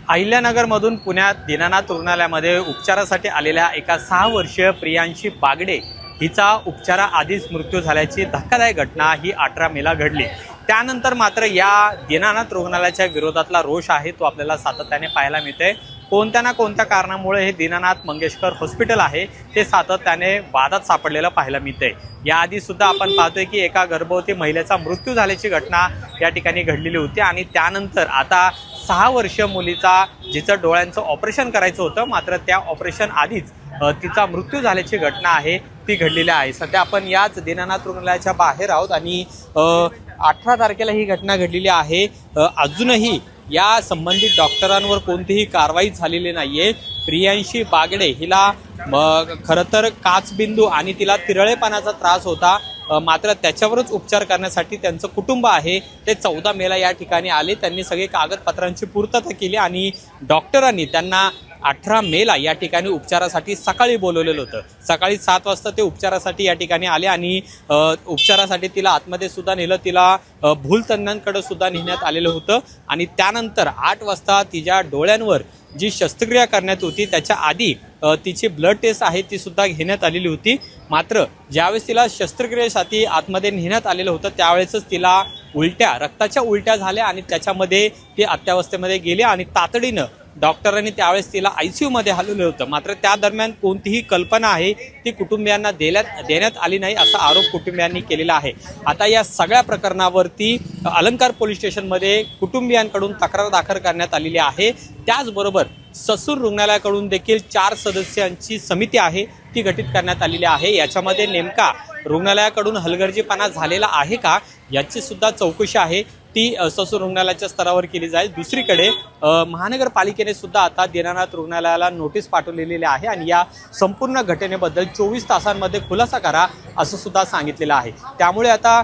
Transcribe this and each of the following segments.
अहिल्यानगरमधून पुण्यात दीनानाथ रुग्णालयामध्ये उपचारासाठी आलेल्या एका 6 वर्षीय प्रियांशी बागडे हिचा उपचाराआधीच मृत्यू झाल्याची धक्कादायक घटना ही 18 मेला घडली। त्यानंतर मात्र या दीनानाथ रुग्णालयाच्या विरोधातला रोष आहे तो आपल्याला सातत्याने पाहायला मिळते। कोणत्या ना कोणत्या कारणामुळे हे दीनानाथ मंगेशकर हॉस्पिटल आहे ते सातत्याने वादात सापडलेलं पाहायला मिळते। याआधी सुद्धा आपण पाहतोय की एका गर्भवती महिलेचा मृत्यू झाल्याची घटना या ठिकाणी घडलेली होती आणि त्यानंतर आता 6 वर्षीय मुलीचा जिचं डोळ्यांचं ऑपरेशन करायचं होतं मात्र त्या ऑपरेशन आधीच तिचा मृत्यू झाल्याची घटना आहे ती घडलेली आहे। सध्या आपण याच दीनानाथ रुग्णालयाच्या बाहेर आहोत आणि 18 तारखेला ही घटना घडलेली आहे। अजूनही या संबंधित डॉक्टरांवर कोणतीही कारवाई झालेली नाहीये। प्रियांशी बागडे हिला खरं तर काचबिंदू आणि तिला तिरळेपणाचा त्रास होता मात्र त्याच्यावरच उपचार करण्यासाठी त्यांचं कुटुंब आहे ते 14 मेला या ठिकाणी आले। त्यांनी सगळे कागदपत्रांची पूर्तता केली आणि डॉक्टरांनी त्यांना 18 मेला या ठिकाणी उपचारासाठी सकाळी बोलवलेलं होतं। सकाळी 7 वाजता ते उपचारासाठी या ठिकाणी आले आणि उपचारासाठी तिला आतमध्ये सुद्धा नेलं, तिला भूलतज्ञांकडे सुद्धा नेण्यात आलेलं होतं आणि त्यानंतर 8 वाजता तिच्या डोळ्यांवर जी शस्त्रक्रिया करण्यात होती त्याच्या आधी तिची ब्लड टेस्ट आहे ती सुद्धा घेण्यात आलेली होती। मात्र ज्यावेळेस तिला शस्त्रक्रियेसाठी आतमध्ये नेण्यात आलेलं होतं त्यावेळेसच तिला रक्ताच्या उलट्या झाल्या आणि त्याच्यामध्ये ती अत्यावस्थेमध्ये गेली आणि तातडीनं डॉक्टरांनी त्यावेळेस तिला ICU मध्ये हलवलं होतं। मात्र त्या दरम्यान कोणतीही कल्पना आहे ती कुटुंबियांना देण्यात आली नाही असा आरोप कुटुंबियांनी केलेला आहे। आता या सगळ्या प्रकरणावरती अलंकार पोलीस स्टेशनमध्ये कुटुंबियांकडून तक्रार दाखल करण्यात आलेली आहे। त्याचबरोबर ससूर रुग्णालयाकडून देखील 4 सदस्यांची समिती आहे ती गठीत करण्यात आलेली आहे। याच्यामध्ये नेमका रुग्णालयाकडून हलगर्जीपणा झालेला आहे का याची सुद्धा चौकशी आहे ती ससूर रुग्णालयाच्या स्तरावर केली जाईल। दुसरीकडे महानगरपालिकेने सुद्धा आता दीनानाथ रुग्णालयाला नोटीस पाठवलेली आहे आणि या संपूर्ण घटनेबद्दल 24 तासांमध्ये खुलासा करा असं सुद्धा सांगितलेलं आहे। त्यामुळे आता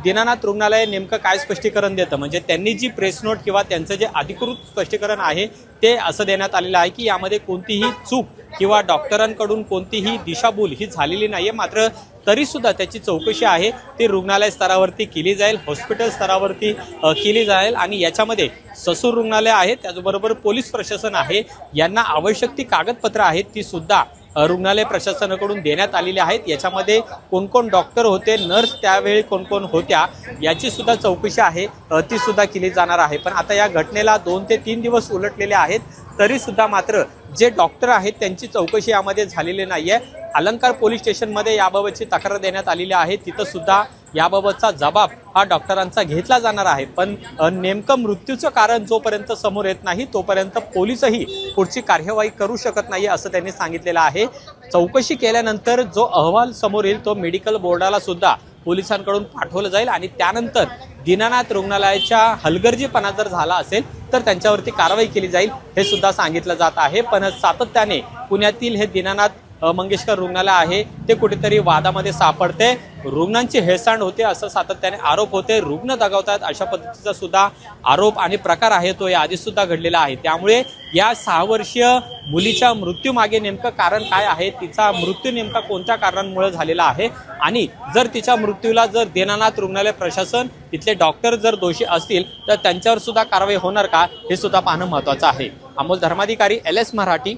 दीनानाथ रुग्णालय नेमकं काय स्पष्टीकरण देतं म्हणजे त्यांनी जी प्रेस नोट किंवा त्यांचं जे अधिकृत स्पष्टीकरण आहे ते असं देण्यात आलेलं आहे की यामध्ये कोणतीही चूक किंवा डॉक्टरांकडून कोणतीही दिशाभूल ही झालेली नाहीये। मात्र तरी सुद्धा त्याची चौकशी आहे ती रुग्णालय स्तरावरती केली जाईल, हॉस्पिटल स्तरावरती केली जाईल आणि याच्यामध्ये ससूर रुग्णालय आहे त्याचबरोबर पोलीस प्रशासन आहे यांना आवश्यक ती कागदपत्र आहेत ती सुद्धा रुग्णालय प्रशासनाकडून देण्यात आलेली आहेत। याच्यामध्ये कोण डॉक्टर होते, नर्स त्यावेळी कोण होत्या याची सुद्धा चौकशी आहे ती सुद्धा केली जाणार आहे। पण आता या घटनेला 2 ते 3 दिवस उलटलेले आहेत तरी सुद्धा मात्र जे डॉक्टर आहेत त्यांची चौकशी यामध्ये झालेली नाहीये। अलंकार पोलीस स्टेशनमध्ये याबाबतची तक्रार देण्यात आलेली आहे, तिथं सुद्धा याबाबतचा जबाब हा डॉक्टरांचा घेतला जाणार आहे। पण नेमकं मृत्यूचं कारण जोपर्यंत समोर येत नाही तोपर्यंत पोलीसही पुढची कार्यवाही करू शकत नाही असं त्यांनी सांगितलेलं आहे। चौकशी केल्यानंतर जो अहवाल समोर येईल तो मेडिकल बोर्डाला सुद्धा पोलिसांकडून पाठवलं जाईल आणि त्यानंतर दीनानाथ रुग्णालयाच्या हलगर्जीपणा जर झाला असेल तर त्यांच्यावरती कारवाई केली जाईल हे सुद्धा सांगितलं जात आहे। पण सातत्याने पुण्यातील हे दीनानाथ मंगेशकर रुग्णालय आहे ते कुठेतरी वादामध्ये सापडते, रुग्णांची हेळसांड होते असं सातत्याने आरोप होते, रुग्ण दगावतात अशा पद्धतीचा सुद्धा आरोप आणि प्रकार आहे तो याआधी सुद्धा घडलेला आहे। त्यामुळे या 6 वर्षीय मुलीच्या मृत्यूमागे नेमकं कारण काय आहे, तिचा मृत्यू नेमका कोणत्या कारणांमुळे झालेला आहे आणि जर तिच्या मृत्यूला जर दीनानाथ रुग्णालय प्रशासन तिथले डॉक्टर जर दोषी असतील तर त्यांच्यावर सुद्धा कारवाई होणार का हे सुद्धा पाहणं महत्त्वाचं आहे। अमोल धर्माधिकारी LS मराठी।